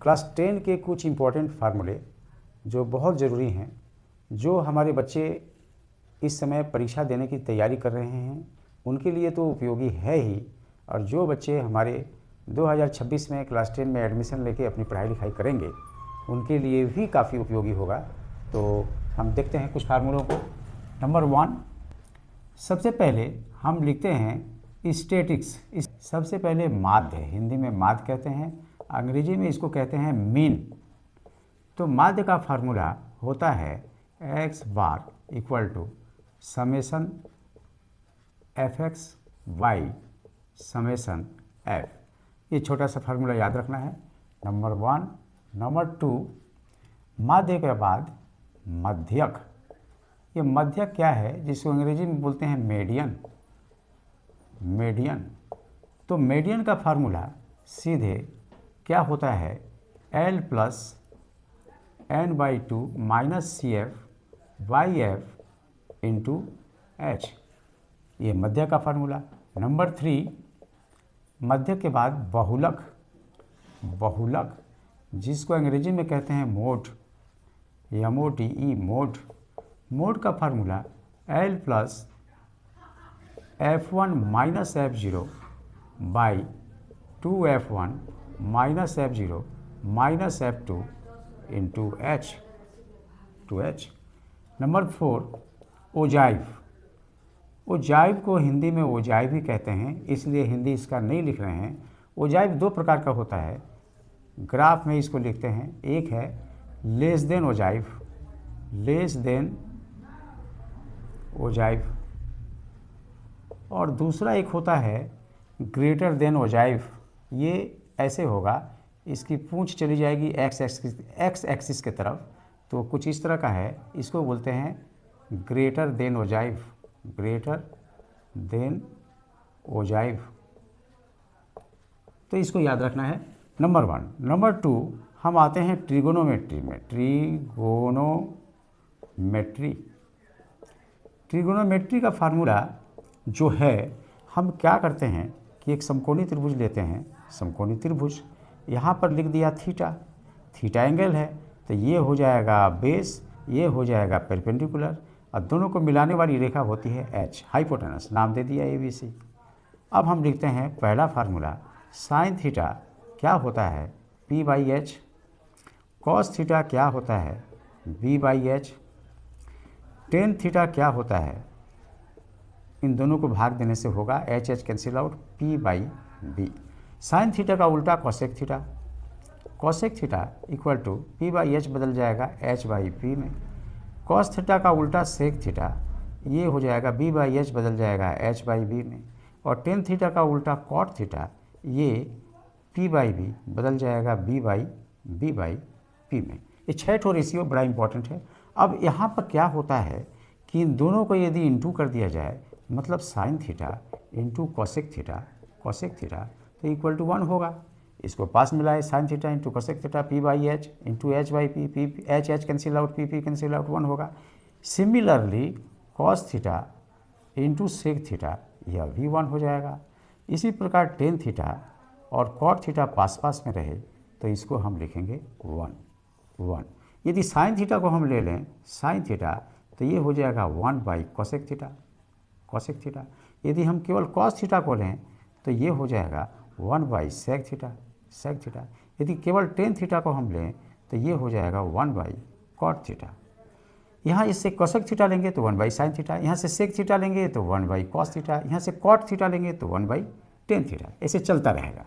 Class 10 के कुछ important फार्मूले जो बहुत ज़रूरी हैं, जो हमारे बच्चे इस समय परीक्षा देने की तैयारी कर रहे हैं उनके लिए तो उपयोगी है ही, और जो बच्चे हमारे 2026 में क्लास 10 में एडमिशन लेके अपनी पढ़ाई लिखाई करेंगे उनके लिए भी काफ़ी उपयोगी होगा। तो हम देखते हैं कुछ फार्मूलों को। नंबर 1, सबसे पहले हम लिखते हैं स्टैटिक्स। सबसे पहले माध्य, हिंदी में माध्य कहते हैं, अंग्रेजी में इसको कहते हैं मीन। तो माध्य का फार्मूला होता है x bar equal to summation f x y summation f. ये छोटा सा फार्मूला याद रखना है, नंबर 1। नंबर 2, माध्य के बाद मध्यक। ये मध्यक क्या है, जिसको अंग्रेजी में बोलते हैं मीडियन। मीडियन, तो मीडियन का फार्मूला सीधे क्या होता है, L plus n/2 minus c f y f into h. ये मध्य का फार्मूला। नंबर 3, मध्य के बाद बहुलक। बहुलक जिसको अंग्रेजी में कहते हैं मोड, MODE, मोड। मोड का formula L plus F1 minus F0 by 2F1 minus F0 minus F2 into H two H. Number 4, ogive. Ogive को हिंदी में ओजाइव ही कहते हैं, इसलिए हिंदी इसका नहीं लिख रहे हैं। ओजाइव 2 प्रकार का होता है, ग्राफ में इसको लिखते हैं। एक है less than ogive, less than ogive, और दूसरा एक होता है ग्रेटर देन ओजाइव। ये ऐसे होगा, इसकी पूंछ चली जाएगी एक्स एक्सिस के तरफ, तो कुछ इस तरह का है, इसको बोलते हैं greater than ogive. Greater than ogive, तो इसको याद रखना है, नंबर 1। नंबर 2, हम आते हैं ट्रिगोनोमेट्री में। ट्रिगोनोमेट्री, ट्रिगोनोमेट्री का फार्मूला जो है, हम क्या करते हैं कि एक समकोणी त्रिभुज लेते हैं। समकोणी त्रिभुज, यहाँ पर लिख दिया थीटा, थीटा एंगल है, तो ये हो जाएगा बेस, ये हो जाएगा परपेंडिकुलर, और दोनों को मिलाने वाली रेखा होती है एच, हाइपोटेनस, नाम दे दिया ABC। अब हम लिखते हैं पहला फार्मूला, साइन थीटा क्या होता है, P/H। कॉस थीटा क्या होता है, V/H। टेन थीटा क्या होता है, इन दोनों को भाग देने से होगा H cancel out, P/B। Sine theta का उल्टा cosec theta, cosec theta equal to P/H बदल जाएगा H/P में। कॉस थीटा का उल्टा सेक थीटा, ये हो जाएगा B/H बदल जाएगा H/B में। और टेन थीटा का उल्टा कॉट थीटा, ये P/B बदल जाएगा B/P में। ये 6 ठो रेशियो बड़ा इंपॉर्टेंट है। अब यहाँ पर क्या होता है कि इन दोनों को यदि इंटू कर दिया जाए, मतलब sine theta into cosec theta, cosec theta, तो इक्वल टू 1 होगा। इसको पास मिलाए, sine theta into cosec theta P/H into H/P, H cancel out, P cancel out, 1 होगा। Similarly cos theta into sec theta, यह भी 1 हो जाएगा। इसी प्रकार टेन थीटा और कॉट थीटा पास पास में रहे, तो इसको हम लिखेंगे 1। यदि साइन थीटा को हम ले लें, साइन थीटा, तो ये हो जाएगा 1/कोसेक थीटा, कोसेक थीटा। यदि हम केवल कॉस थीटा को लें, तो ये हो जाएगा 1/सेक थीटा, सेक थीटा। यदि केवल टेन थीटा को हम लें, तो ये हो जाएगा 1/कॉट थीटा। यहाँ इससे कोसेक थीटा लेंगे तो 1/साइन थीटा, यहाँ से सेक थीटा लेंगे तो 1/कॉस थीटा, यहाँ से कॉट थीटा लेंगे तो 1/टेन थीटा, ऐसे चलता रहेगा।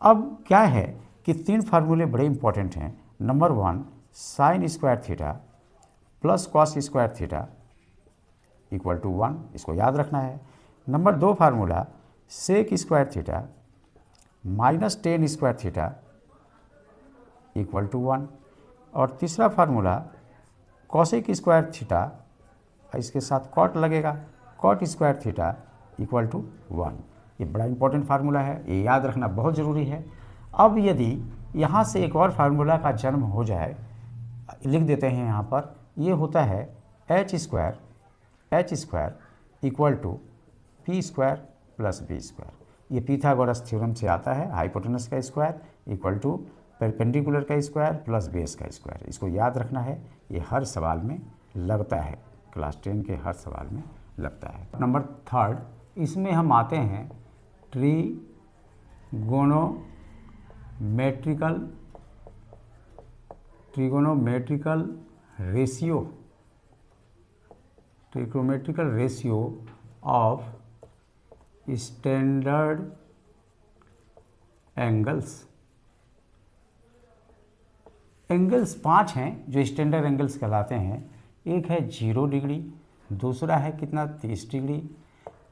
अब क्या है कि 3 फार्मूले बड़े इंपॉर्टेंट हैं। Number 1, sine square theta plus cos square theta equal to 1, इसको याद रखना है। Number 2 formula, sec square theta minus tan square theta equal to 1। और तीसरा फार्मूला, कॉसेक स्क्वायर थीटा, इसके साथ कॉट लगेगा, cot square theta equal to 1। ये बड़ा इंपॉर्टेंट फार्मूला है, ये याद रखना बहुत ज़रूरी है। अब यदि यहाँ से एक और फार्मूला का जन्म हो जाए, लिख देते हैं यहाँ पर, ये होता है h square equal to P square plus B square. ये पिथागोरस थ्योरम से आता है, हाइपोटेनस का स्क्वायर इक्वल टू परपेंडिकुलर का स्क्वायर प्लस बेस का स्क्वायर। इसको याद रखना है, ये हर सवाल में लगता है, क्लास 10 के हर सवाल में लगता है। नंबर 3, इसमें हम आते हैं trigonometrical ratio of standard angles. Angles 5 हैं जो स्टैंडर्ड एंगल्स कहलाते हैं। एक है 0 डिग्री, दूसरा है कितना 30 डिग्री,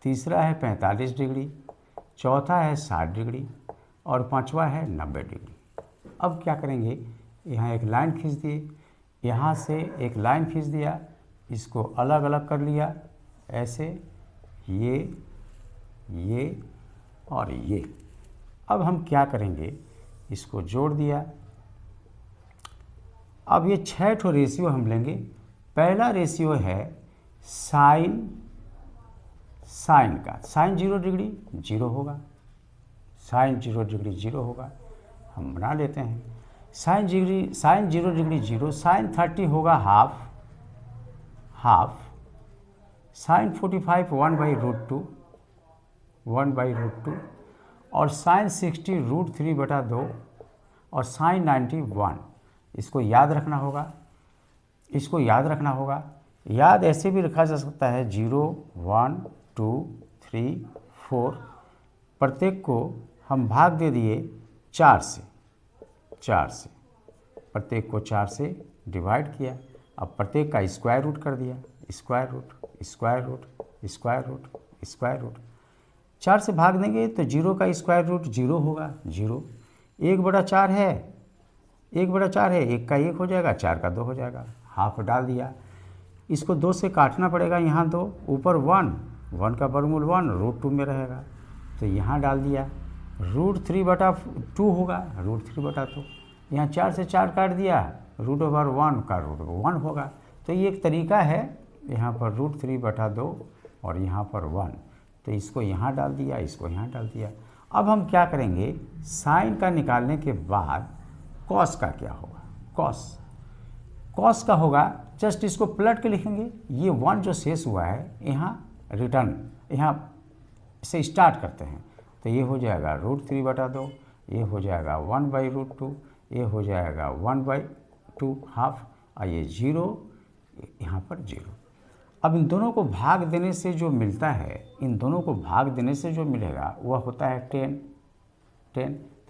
तीसरा है 45 डिग्री, चौथा है 60 डिग्री और पांचवा है 90 डिग्री। अब क्या करेंगे, यहाँ एक लाइन खींच दिए, यहाँ से एक लाइन खींच दिया, इसको अलग अलग कर लिया ऐसे, ये और ये। अब हम क्या करेंगे, इसको जोड़ दिया। अब ये 6 ठो रेशियो हम लेंगे। पहला रेशियो है साइन का, साइन 0 डिग्री 0 होगा, साइन 0 डिग्री 0 होगा, हम बना लेते हैं। साइन 0 डिग्री 0, साइन 30 होगा हाफ, साइन 45 1/√2 और साइन 60 √3/2 और साइन 90 1। इसको याद रखना होगा, याद ऐसे भी रखा जा सकता है 0 1 2 3 4, प्रत्येक को हम भाग दे दिए 4 से, प्रत्येक को 4 से डिवाइड किया। अब प्रत्येक का स्क्वायर रूट कर दिया, स्क्वायर रूट। 4 से भाग देंगे तो 0 का स्क्वायर रूट 0 होगा, 0। 1/4 है, 1/4 है, 1 का 1 हो जाएगा, 4 का 2 हो जाएगा, हाफ डाल दिया। इसको 2 से काटना पड़ेगा, यहाँ 2, ऊपर 1 का वर्गमूल 1 √2 में रहेगा, तो यहाँ डाल दिया। √3/2 होगा, √3/2। यहाँ 4 से 4 काट दिया, √1 का √1 होगा। तो ये एक तरीका है, यहाँ पर √3/2 और यहाँ पर 1, तो इसको यहाँ डाल दिया, इसको यहाँ डाल दिया। अब हम क्या करेंगे, साइन का निकालने के बाद कॉस का क्या होगा, कॉस का होगा, जस्ट इसको पलट के लिखेंगे। ये 1 जो शेष हुआ है, यहाँ रिटर्न, यहाँ से स्टार्ट करते हैं, तो ये हो जाएगा √3/2, ये हो जाएगा 1/√2, ये हो जाएगा 1/2 हाफ, और ये 0, यहाँ पर 0। अब इन दोनों को भाग देने से जो मिलता है, मिलेगा वह होता है 10। तो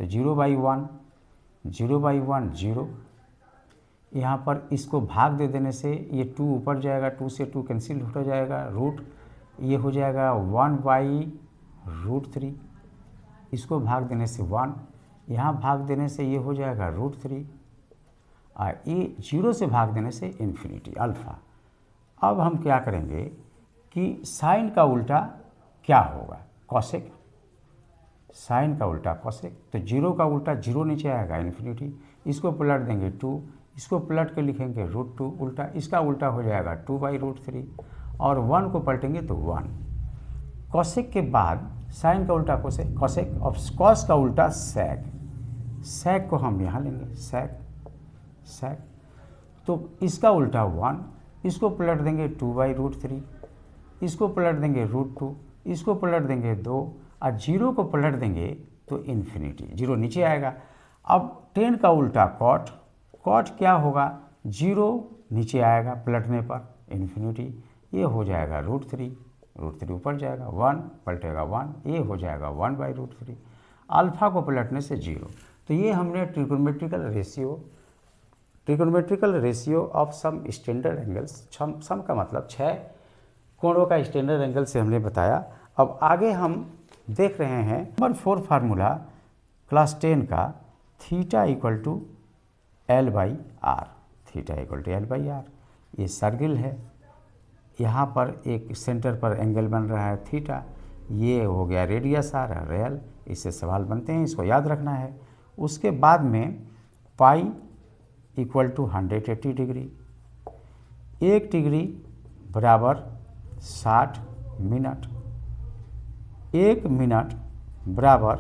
0/1 0। यहाँ पर इसको भाग दे देने से ये 2 ऊपर जाएगा, 2 से 2 कैंसिल हो जाएगा, रूट, ये हो जाएगा 1/√3। इसको भाग देने से 1, यहाँ भाग देने से ये हो जाएगा √3, और ये 0 से भाग देने से इन्फिनिटी अल्फ़ा। अब हम क्या करेंगे कि साइन का उल्टा क्या होगा, कॉसेक। साइन का उल्टा कॉसेक, तो 0 का उल्टा 0 नीचे आएगा, इन्फिनिटी। इसको पलट देंगे 2, इसको पलट के लिखेंगे √2 उल्टा, इसका उल्टा हो जाएगा 2/√3, और 1 को पलटेंगे तो 1। कॉसेक के बाद साइन का उल्टा कॉसेक, और कॉस का उल्टा सेक को हम यहाँ लेंगे, सेक। तो इसका उल्टा 1, इसको पलट देंगे 2/√3, इसको पलट देंगे √2, इसको पलट देंगे 2, और 0 को पलट देंगे तो इन्फिनिटी, 0 नीचे आएगा। अब 10 का उल्टा कॉट क्या होगा, 0 नीचे आएगा पलटने पर, इन्फिनिटी, ये हो जाएगा √3 ऊपर जाएगा, 1 पलटेगा 1, ये हो जाएगा 1/√3, अल्फ़ा को पलटने से 0। तो ये हमने trigonometrical ratio of some standard angles, some का मतलब 6 कोणों का स्टैंडर्ड एंगल से हमने बताया। अब आगे हम देख रहे हैं नंबर 4 फार्मूला क्लास 10 का, थीटा इक्वल टू L/R। ये सर्किल है, यहाँ पर एक सेंटर पर एंगल बन रहा है थीटा, ये हो गया रेडियस R है, रियल। इससे सवाल बनते हैं, इसको याद रखना है। उसके बाद में pi equal to 180 degree, 1 degree बराबर 60 मिनट, 1 मिनट बराबर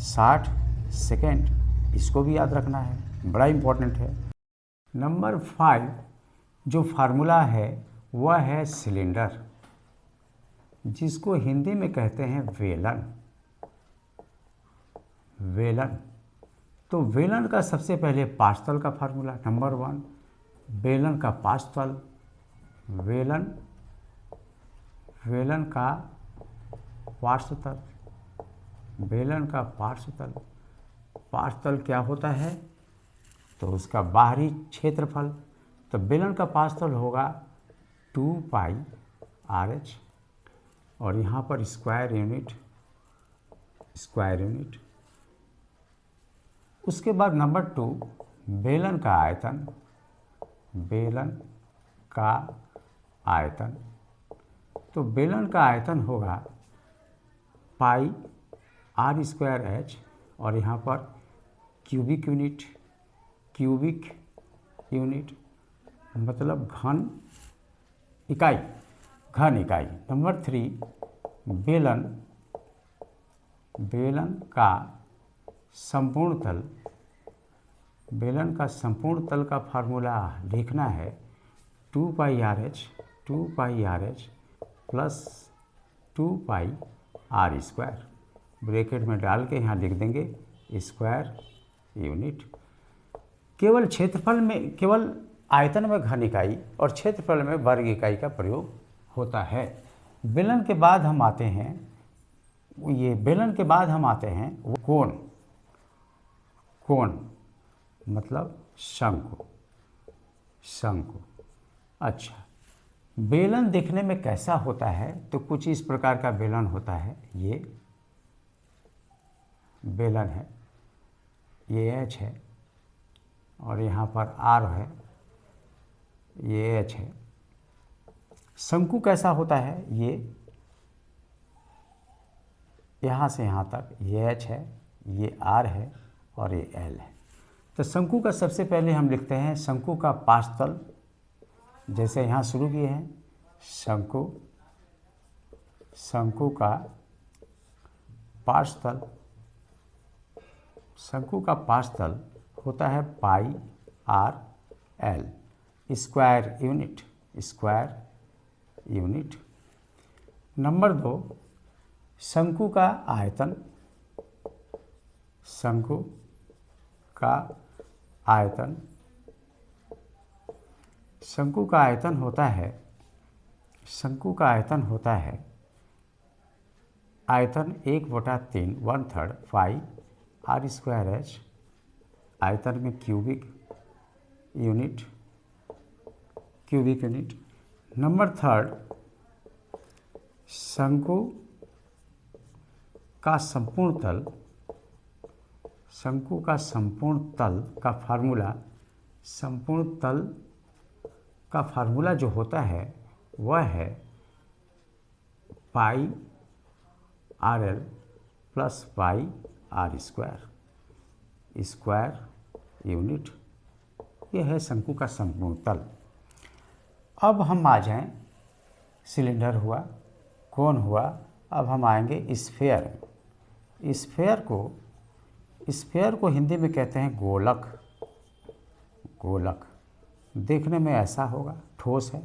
60 सेकेंड, इसको भी याद रखना है, बड़ा इम्पोर्टेंट है। नंबर 5 जो फार्मूला है वह है सिलेंडर, जिसको हिंदी में कहते हैं वेलन। वेलन, तो वेलन का सबसे पहले पार्श्वतल का फार्मूला नंबर 1, वेलन का पार्श्वतल, वेलन का पार्श्वतल, वेलन का पार्श्वतल, पार्श्वतल क्या होता है तो उसका बाहरी क्षेत्रफल, तो बेलन का पार्श्वतल होगा 2 पाई RH, और यहाँ पर स्क्वायर यूनिट, उसके बाद नंबर 2 बेलन का आयतन, बेलन का आयतन, तो बेलन का आयतन होगा पाई R²H, और यहाँ पर क्यूबिक यूनिट मतलब घन इकाई। नंबर 3 बेलन का संपूर्ण तल, बेलन का संपूर्ण तल का फार्मूला लिखना है 2 पाई RH प्लस 2 पाई R², ब्रैकेट में डाल के यहाँ लिख देंगे स्क्वायर यूनिट। केवल क्षेत्रफल में, केवल आयतन में घन इकाई और क्षेत्रफल में वर्ग इकाई का प्रयोग होता है। बेलन के बाद हम आते हैं, वो कोण मतलब शंकु। अच्छा, बेलन देखने में कैसा होता है तो कुछ इस प्रकार का बेलन होता है। ये बेलन है, ये H है, और यहाँ पर R है, ये H है। शंकु कैसा होता है, ये यहाँ से यहाँ तक ये H है, ये R है और ये L है। तो शंकु का सबसे पहले हम लिखते हैं शंकु का पार्श्वतल, जैसे यहाँ शुरू किए हैं शंकु का पार्श्वतल होता है पाई RL, स्क्वायर यूनिट। नंबर 2 शंकु का आयतन, शंकु का आयतन होता है आयतन 1/3 1/3 पाई R²H, आयतन में क्यूबिक यूनिट। नंबर 3 शंकु का संपूर्ण तल का फार्मूला जो होता है वह है पाई RL plus pi R², square unit. यह है शंकु का संपूर्ण तल। अब हम आ जाएं, सिलेंडर हुआ, कोन हुआ, अब हम आएंगे स्फीयर। स्फीयर को हिंदी में कहते हैं गोलक। देखने में ऐसा होगा, ठोस है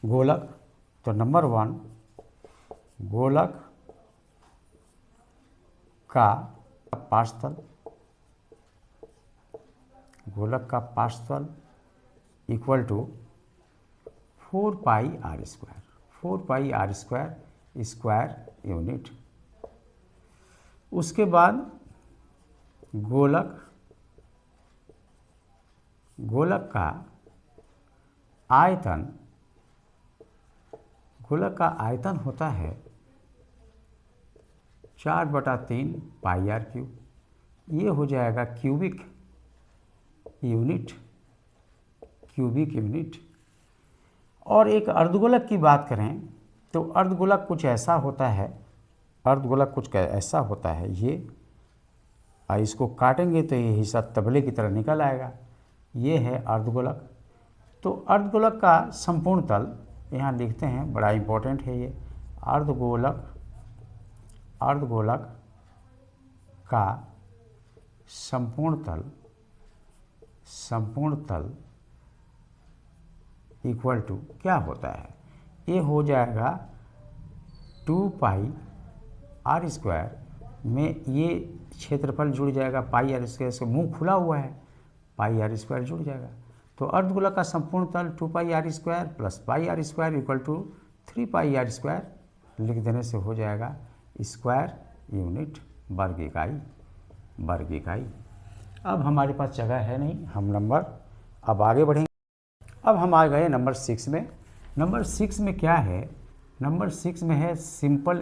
गोलक। तो नंबर 1 गोलक का पार्श्वतल equal to 4 pi R² square unit. उसके बाद गोलक का आयतन होता है 4/3 पाई R³। ये हो जाएगा क्यूबिक यूनिट। और एक अर्धगोलक की बात करें तो अर्धगोलक कुछ ऐसा होता है, ये इसको काटेंगे तो ये हिस्सा तबले की तरह निकल आएगा, ये है अर्धगोलक। तो अर्धगोलक का संपूर्ण तल यहाँ लिखते हैं, बड़ा इम्पोर्टेंट है ये। अर्धगोलक का संपूर्ण तल इक्वल टू क्या होता है, ये हो जाएगा 2 पाई आर स्क्वायर में ये क्षेत्रफल जुड़ जाएगा पाई आर स्क्वायर से, मुँह खुला हुआ है, पाई आर स्क्वायर जुड़ जाएगा। तो अर्धगोलक का संपूर्ण तल 2 pi R square plus pi R square equal to 3 pi R square लिख देने से हो जाएगा स्क्वायर यूनिट वर्ग इकाई। अब हमारे पास जगह है नहीं, हम अब आगे बढ़ेंगे। अब हम आ गए नंबर 6 में। नंबर 6 में क्या है, नंबर 6 में है सिंपल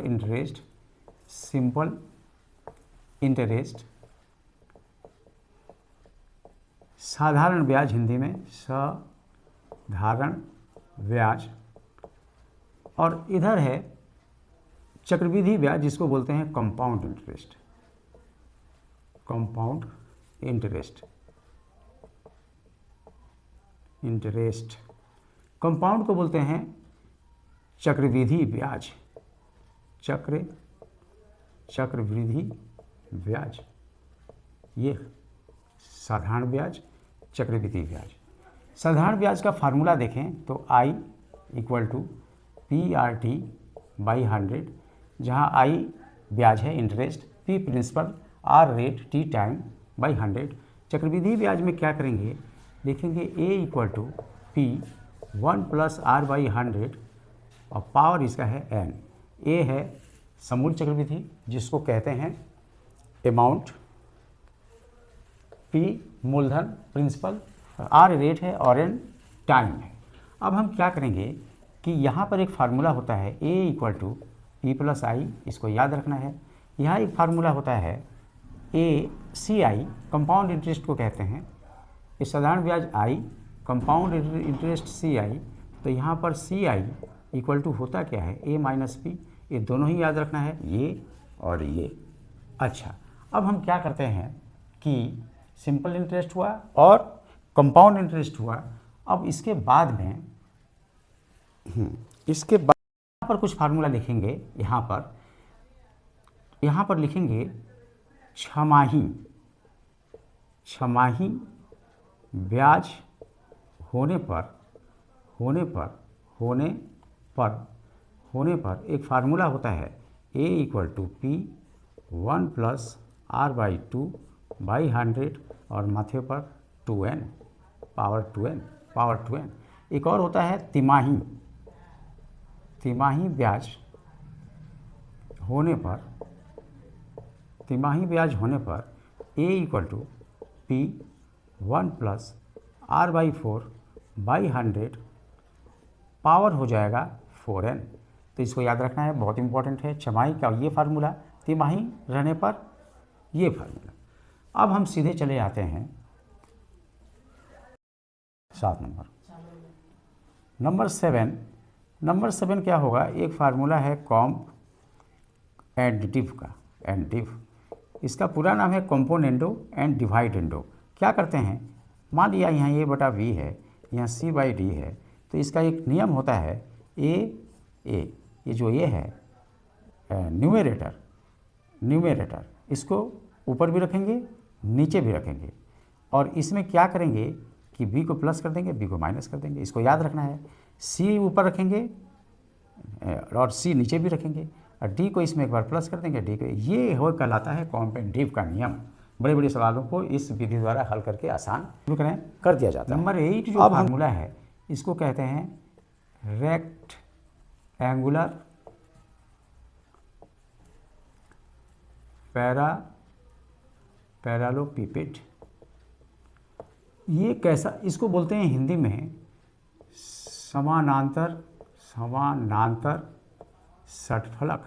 इंटरेस्ट साधारण ब्याज, हिंदी में साधारण ब्याज, और इधर है चक्रवृद्धि ब्याज जिसको बोलते हैं कंपाउंड इंटरेस्ट। कंपाउंड को बोलते हैं चक्रवृद्धि ब्याज, चक्रवृद्धि ब्याज, ये साधारण ब्याज, चक्रवृद्धि ब्याज। साधारण ब्याज का फार्मूला देखें तो I इक्वल टू PRT/100, जहाँ I ब्याज है interest, P principal, R rate, T time by 100। चक्रवृद्धि ब्याज में क्या करेंगे, लिखेंगे A equal to P 1 plus R/100 और पावर इसका है N। A है समूल चक्रवृद्धि जिसको कहते हैं अमाउंट, P मूलधन प्रिंसिपल, R रेट है और N टाइम है। अब हम क्या करेंगे कि यहाँ पर एक फार्मूला होता है A equal to P plus I, इसको याद रखना है। यहाँ एक फार्मूला होता है CI, कंपाउंड इंटरेस्ट को कहते हैं, ये साधारण ब्याज I, कंपाउंड इंटरेस्ट CI, तो यहाँ पर CI इक्वल टू होता क्या है A माइनस P, ये दोनों ही याद रखना है, ये और ये। अच्छा, अब हम क्या करते हैं कि सिंपल इंटरेस्ट हुआ और कंपाउंड इंटरेस्ट हुआ। अब इसके बाद में यहाँ पर कुछ फार्मूला लिखेंगे, यहाँ पर लिखेंगे छमाही ब्याज होने पर एक फार्मूला होता है A equal to P 1 plus R/2/100 और माथे पर 2n पावर 2n। एक और होता है तिमाही ब्याज होने पर A equal to P 1 plus R/4/100 power हो जाएगा 4n। तो इसको याद रखना है, बहुत इंपॉर्टेंट है। छमाही का ये फार्मूला, तिमाही रहने पर ये फार्मूला। अब हम सीधे चले जाते हैं 7 नंबर। नंबर 7 क्या होगा, एक फार्मूला है कॉम्प एंड डिव का, इसका पूरा नाम है कंपोनेंडो एंड डिवाइडेंडो। क्या करते हैं, मान लिया यहाँ A बटा V है, यहाँ C/D है, तो इसका एक नियम होता है A, ये जो A है न्यूमेरेटर, इसको ऊपर भी रखेंगे नीचे भी रखेंगे, और इसमें क्या करेंगे कि B को प्लस कर देंगे, B को माइनस कर देंगे। इसको याद रखना है, C ऊपर रखेंगे और C नीचे भी रखेंगे, और D को इसमें एक बार प्लस कर देंगे, D को, ये हो कहलाता है कॉम्प एंड डिव का नियम। बड़े बड़े सवालों को इस विधि द्वारा हल करके आसान कर दिया जाता है। नंबर 8 जो फार्मूला है इसको कहते हैं रेक्टेंगुलर पैरेललोपिपेड। ये कैसा, इसको बोलते हैं हिंदी में समानांतर षटफलक।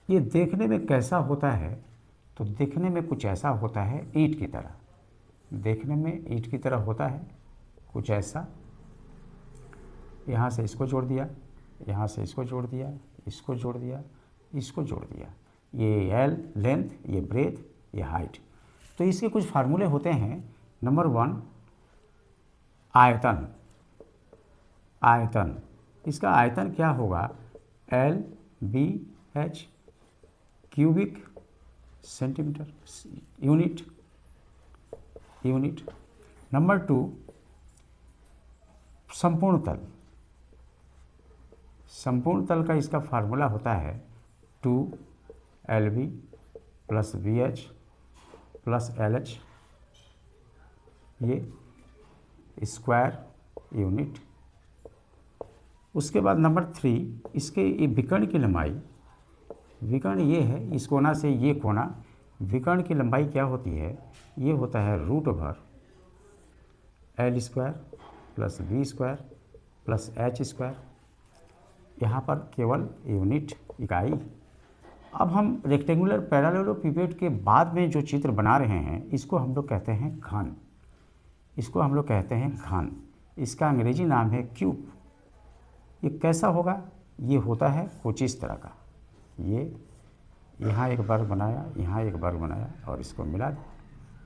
ये देखने में कैसा होता है, तो देखने में कुछ ऐसा होता है ईंट की तरह, देखने में ईंट की तरह होता है कुछ ऐसा। यहाँ से इसको जोड़ दिया, यहाँ से इसको जोड़ दिया, इसको जोड़ दिया, इसको जोड़ दिया, ये एल लेंथ, ये ब्रेथ, ये हाइट। तो इसके कुछ फार्मूले होते हैं। नंबर 1 आयतन, इसका आयतन क्या होगा, LBH cubic centimetre unit. Number 2 संपूर्ण तल का इसका फार्मूला होता है 2LV + VH + LH, ये स्क्वायर यूनिट। उसके बाद नंबर 3 इसके ये विकर्ण की लंबाई, विकर्ण ये है इस कोना से ये कोना, विकर्ण की लंबाई क्या होती है, ये होता है √L² + V² + H²। यहाँ पर केवल यूनिट इकाई। अब हम रेक्टेंगुलर पैरेललोपिपेड के बाद में जो चित्र बना रहे हैं इसको हम लोग कहते हैं घन, इसको हम लोग कहते हैं घन। इसका अंग्रेजी नाम है क्यूब। ये कैसा होगा, ये होता है कुछ इस तरह का, ये यहाँ एक वर्ग बनाया, यहाँ एक वर्ग बनाया और इसको मिला दिया।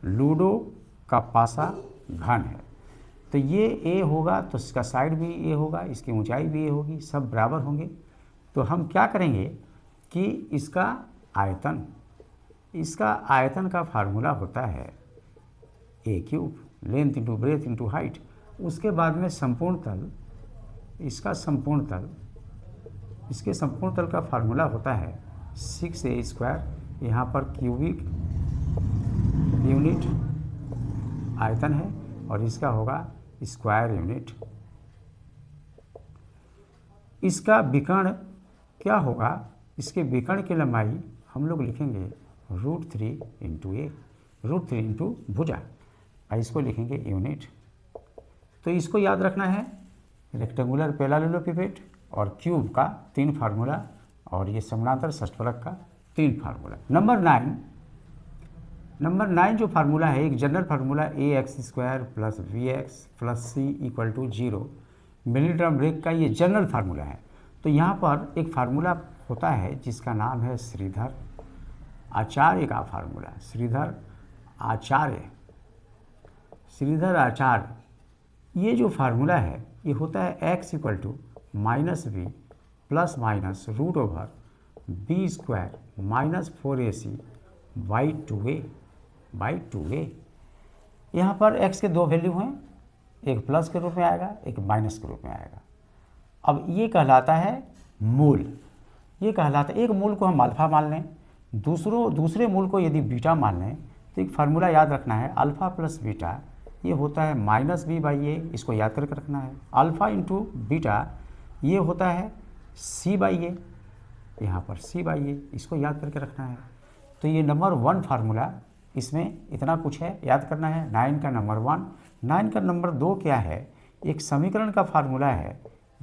लूडो का पासा घन है, तो ये ए होगा तो इसका साइड भी ए होगा, इसकी ऊंचाई भी ए होगी, सब बराबर होंगे। तो हम क्या करेंगे कि इसका आयतन का फार्मूला होता है A3, length into breadth into height. उसके बाद में संपूर्ण तल, इसके संपूर्ण तल का फार्मूला होता है 6A²। यहाँ पर क्यूबिक यूनिट आयतन है और इसका होगा स्क्वायर यूनिट। इसका विकर्ण क्या होगा, इसके विकर्ण की लंबाई हम लोग लिखेंगे √3 × A, √3 इंटू भुजा, और इसको लिखेंगे यूनिट। तो इसको याद रखना है, रेक्टेंगुलर पैरेललोपिपेड और क्यूब का 3 फार्मूला और ये समानांतर षटफलक का 3 फार्मूला। नंबर 9 जो फार्मूला है, एक general formula AX² + VX + C = 0, मिलीड्राम ब्रेक का ये जनरल फार्मूला है। तो यहाँ पर एक फार्मूला होता है जिसका नाम है श्रीधर आचार्य का फार्मूला, श्रीधर आचार्य। ये जो फार्मूला है ये होता है x = -b ± √B² - 4AC/2a। यहाँ पर x के 2 वैल्यू हैं, एक प्लस के रूप में आएगा, एक माइनस के रूप में आएगा। अब ये कहलाता है मूल, ये कहलाता है, एक मूल को हम अल्फ़ा मान लें, दूसरे मूल को यदि बीटा मान लें, तो एक फार्मूला याद रखना है अल्फ़ा + बीटा, ये होता है -b/a, इसको याद करके रखना है। अल्फ़ा इंटू बीटा ये होता है c/a, यहाँ पर c/a, इसको याद करके रखना है। तो ये नंबर 1 फार्मूला, इसमें इतना कुछ है, याद करना है। 9 का नंबर 1। 9 का नंबर 2 क्या है, एक समीकरण का फार्मूला है।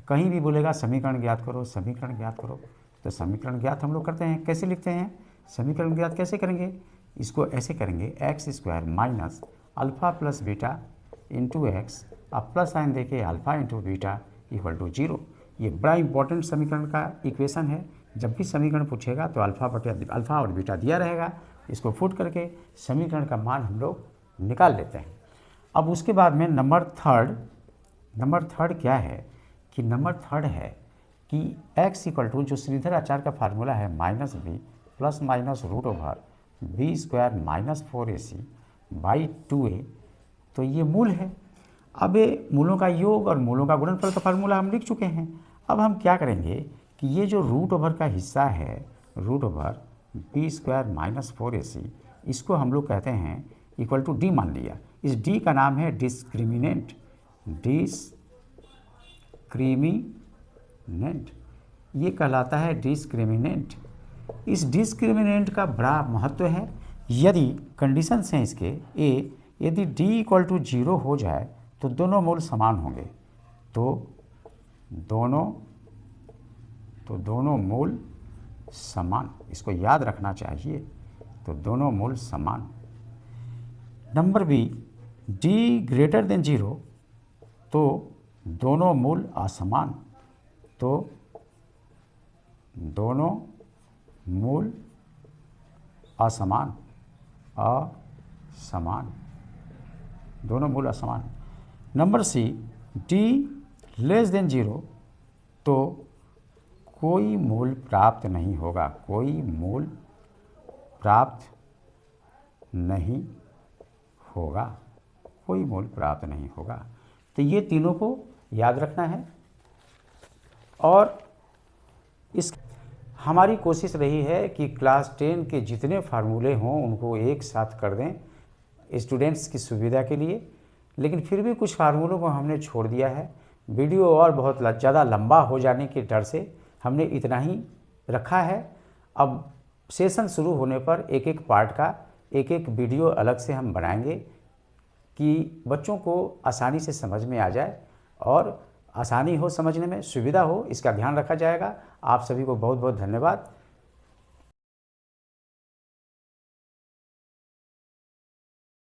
कहीं भी बोलेगा समीकरण ज्ञात करो, समीकरण ज्ञात करो, तो समीकरण ज्ञात हम लोग करते हैं। कैसे लिखते हैं समीकरण ज्ञात, कैसे करेंगे, इसको ऐसे करेंगे x² - alpha + beta into x, अब प्लस साइन देके अल्फ़ा इंटू बीटा = 0। ये बड़ा इंपॉर्टेंट समीकरण का इक्वेशन है। जब भी समीकरण पूछेगा तो अल्फ़ा और बीटा दिया रहेगा, इसको फुट करके समीकरण का मान हम लोग निकाल लेते हैं। अब उसके बाद में नंबर थर्ड क्या है कि नंबर थर्ड है कि x = जो श्रीधर आचार्य का फार्मूला है -b ± √B² - 4AC/2a, तो ये मूल है। अब ये मूलों का योग और मूलों का गुणनफल का फार्मूला हम लिख चुके हैं। अब हम क्या करेंगे कि ये जो √ओवर का हिस्सा है, √B² - 4AC, इसको हम लोग कहते हैं = d मान लिया। इस d का नाम है डिस्क्रिमिनेंट, ये कहलाता है डिस्क्रिमिनेंट। इस डिस्क्रिमिनेंट का बड़ा महत्व है। यदि कंडीशंस हैं इसके यदि d = 0 हो जाए तो दोनों मूल समान होंगे, तो दोनों मूल समान, इसको याद रखना चाहिए, तो दोनों मूल समान। नंबर b, d > 0 तो दोनों मूल असमान, तो दोनों मूल असमान, दोनों मूल असमान। नंबर c, d < 0 तो कोई मूल प्राप्त नहीं होगा, कोई मूल प्राप्त नहीं होगा, कोई मूल्य प्राप्त नहीं होगा। तो ये तीनों को याद रखना है। और इस हमारी कोशिश रही है कि क्लास 10 के जितने फार्मूले हों उनको एक साथ कर दें स्टूडेंट्स की सुविधा के लिए, लेकिन फिर भी कुछ फार्मूलों को हमने छोड़ दिया है। वीडियो और बहुत ज़्यादा लंबा हो जाने के डर से हमने इतना ही रखा है। अब सेशन शुरू होने पर एक एक पार्ट का एक एक वीडियो अलग से हम बनाएंगे कि बच्चों को आसानी से समझ में आ जाए और आसानी हो समझने में, सुविधा हो, इसका ध्यान रखा जाएगा। आप सभी को बहुत बहुत धन्यवाद।